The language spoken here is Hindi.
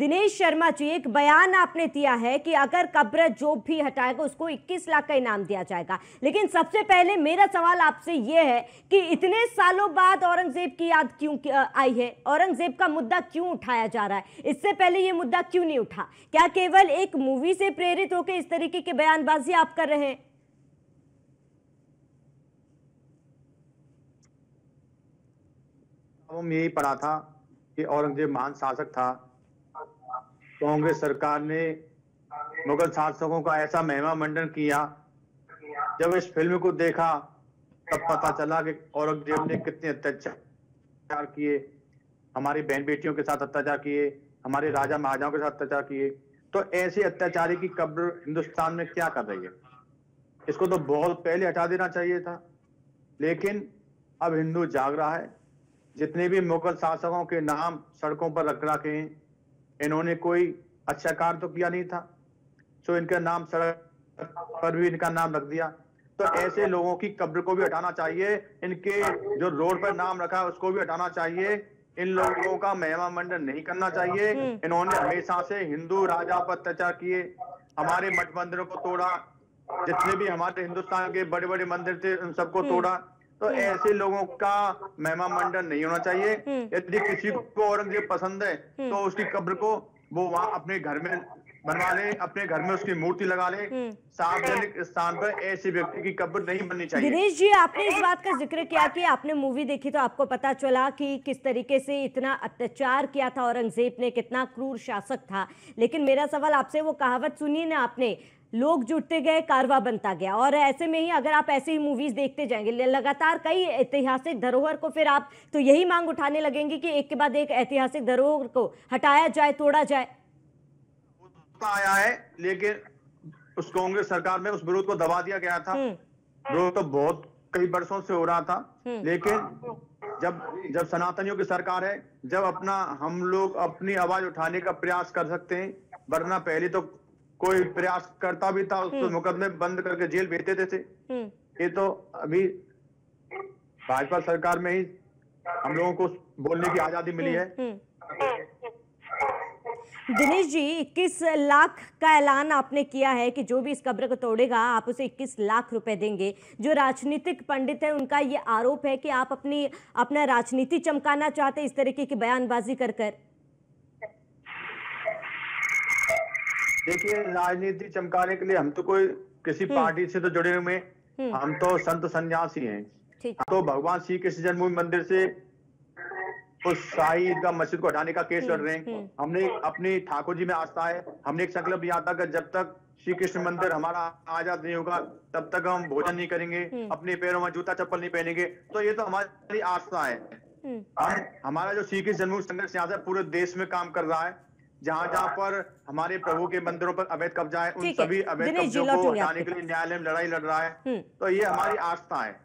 दिनेश शर्मा जी, एक बयान आपने दिया है कि अगर कब्र जो भी हटाएगा उसको 21 लाख का इनाम दिया जाएगा। लेकिन सबसे पहले मेरा सवाल आपसे यह है कि इतने सालों बाद औरंगजेब की याद क्यों आई है? औरंगजेब का मुद्दा क्यों उठाया जा रहा है? इससे पहले यह मुद्दा क्यों नहीं उठा? क्या केवल एक मूवी से प्रेरित होकर इस तरीके की बयानबाजी आप कर रहे हैं? यही पढ़ा था कि औरंगजेब महान शासक था। कांग्रेस सरकार ने मुगल शासकों का ऐसा महिमा मंडन किया। जब इस फिल्म को देखा तब पता चला कि औरंगजेब ने कितने अत्याचार किए, हमारी बहन बेटियों के साथ अत्याचार किए, हमारे राजा महाराजाओं के साथ अत्याचार किए। तो ऐसे अत्याचारी की कब्र हिंदुस्तान में क्या कर रही है? इसको तो बहुत पहले हटा देना चाहिए था। लेकिन अब हिंदू जाग रहा है। जितने भी मुगल शासकों के नाम सड़कों पर रख रखे हैं, इन्होंने कोई अच्छा कार्य तो किया नहीं था, तो इनका नाम सड़क पर भी इनका नाम रख दिया। तो ऐसे लोगों की कब्र को भी हटाना चाहिए। इनके जो रोड पर नाम रखा है उसको भी हटाना चाहिए। इन लोगों का महिमा मंडन नहीं करना चाहिए। इन्होंने हमेशा से हिंदू राजा पर अत्याचार किए, हमारे मठ मंदिरों को तोड़ा, जितने भी हमारे हिंदुस्तान के बड़े बड़े मंदिर थे उन सबको तोड़ा। तो ऐसे लोगों का महिमा मंडन नहीं होना चाहिए। यदि किसी को औरंगजेब पसंद है तो उसकी कब्र को वो वहां अपने घर में बनवा ले, अपने घर में उसकी मूर्ति लगा ले। सार्वजनिक स्थान पर ऐसे व्यक्ति की कब्र नहीं बननी चाहिए। दिनेश जी, आपने इस बात का जिक्र किया कि आपने मूवी देखी तो आपको पता चला कि किस तरीके से इतना अत्याचार किया था औरंगजेब ने, कितना क्रूर शासक था। लेकिन मेरा सवाल आपसे, वो कहावत सुनी ना आपने, लोग जुटते गए कारवा बनता गया। और ऐसे में ही अगर आप ऐसे ही मूवीज देखते जाएंगे लगातार कई ऐतिहासिक धरोहर को, फिर आप तो यही मांग उठाने लगेंगे कि एक के बाद एक ऐतिहासिक धरोहर को हटाया जाए, तोड़ा जाए। आया है, लेकिन उस कांग्रेस सरकार में उस विरोध को दबा दिया गया था। विरोध तो बहुत कई वर्षों से हो रहा था। लेकिन जब सनातनियों की सरकार है, जब हम लोग अपनी आवाज उठाने का प्रयास कर सकते हैं, वरना पहले तो कोई प्रयास करता भी था उसको मुकदमे बंद करके जेल भेजते थे। ये तो अभी भाजपा सरकार में ही हम लोगों को बोलने की आजादी मिली है। दिनेश जी, 21 लाख का ऐलान आपने किया है कि जो भी इस कब्र को तोड़ेगा आप उसे 21 लाख रुपए देंगे। जो राजनीतिक पंडित है उनका ये आरोप है कि आप अपना राजनीति चमकाना चाहते इस तरीके की बयानबाजी कर कर। देखिए, राजनीति चमकाने के लिए हम तो कोई किसी पार्टी से तो जुड़े हुए, हम तो संत सन्यासी हैं। तो भगवान श्री कृष्ण जन्मभूमि मंदिर से उस शाही ईदगाह मस्जिद को हटाने का केस लड़ रहे हैं। हमने अपनी ठाकुर जी में आस्था है। हमने एक संकल्प लिया था कि जब तक श्री कृष्ण मंदिर हमारा आजाद नहीं होगा तब तक हम भोजन नहीं करेंगे, अपने पैरों में जूता चप्पल नहीं पहनेंगे। तो ये तो हमारी आस्था है। हमारा जो श्री कृष्ण जन्मभूमि संघर्ष यहाँ से पूरे देश में काम कर रहा है। जहाँ जहाँ पर हमारे प्रभु के मंदिरों पर अवैध कब्जा है, उन सभी अवैध कब्जों को हटाने के लिए न्यायालय में लड़ाई लड़ रहा है। तो ये हमारी आस्था है।